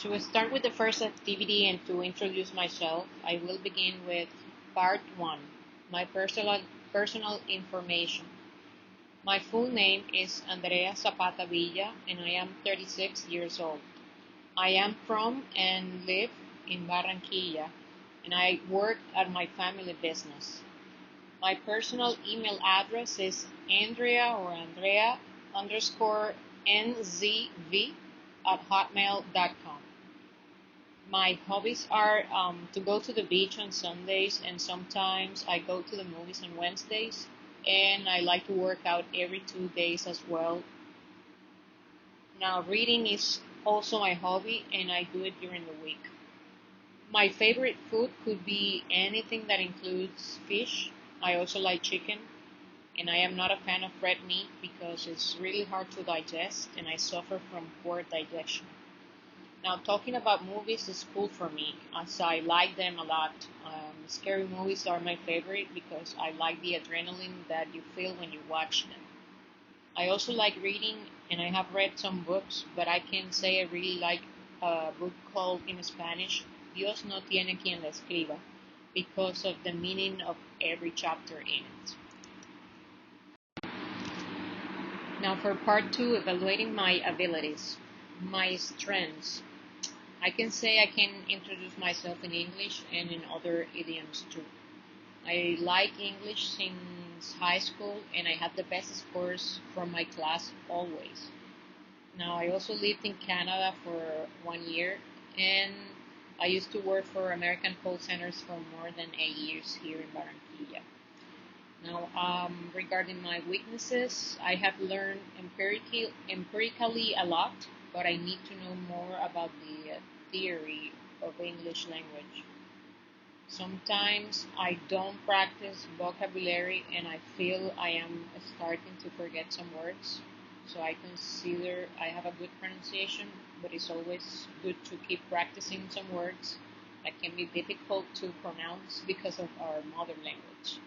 To start with the first activity and to introduce myself, I will begin with part 1, my personal information. My full name is Andrea Zapata Villa and I am 36 years old. I am from and live in Barranquilla and I work at my family business. My personal email address is Andrea underscore NZV at hotmail.com. My hobbies are to go to the beach on Sundays, and sometimes I go to the movies on Wednesdays, and I like to work out every 2 days as well. Now, reading is also my hobby, and I do it during the week. My favorite food could be anything that includes fish. I also like chicken, and I am not a fan of red meat because it's really hard to digest, and I suffer from poor digestion. Now, talking about movies is cool for me, as I like them a lot. Scary movies are my favorite because I like the adrenaline that you feel when you watch them. I also like reading, and I have read some books, but I can say I really like a book called in Spanish, Dios no tiene quien la escriba, because of the meaning of every chapter in it. Now, for part 2, evaluating my abilities, my strengths. I can say I can introduce myself in English and in other idioms too. I like English since high school and I had the best scores from my class always. Now I also lived in Canada for 1 year and I used to work for American call centers for more than 8 years here in Barranquilla. Now, regarding my weaknesses, I have learned empirically a lot, but I need to know more about the theory of English language. Sometimes I don't practice vocabulary and I feel I am starting to forget some words. So I consider I have a good pronunciation, but it's always good to keep practicing some words that can be difficult to pronounce because of our mother language.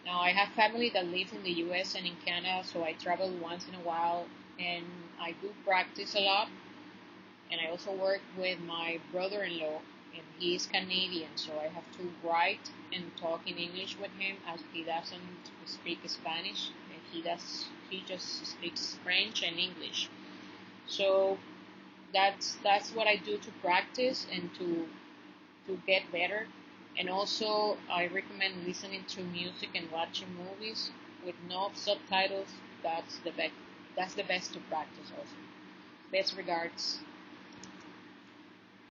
Now, I have family that lives in the US and in Canada, so I travel once in a while and I do practice a lot. And I also work with my brother-in-law, and he is Canadian, so I have to write and talk in English with him as he doesn't speak Spanish, and he just speaks French and English. So that's what I do to practice and to get better. And also, I recommend listening to music and watching movies with no subtitles. That's the best. That's the best to practice. Also, best regards.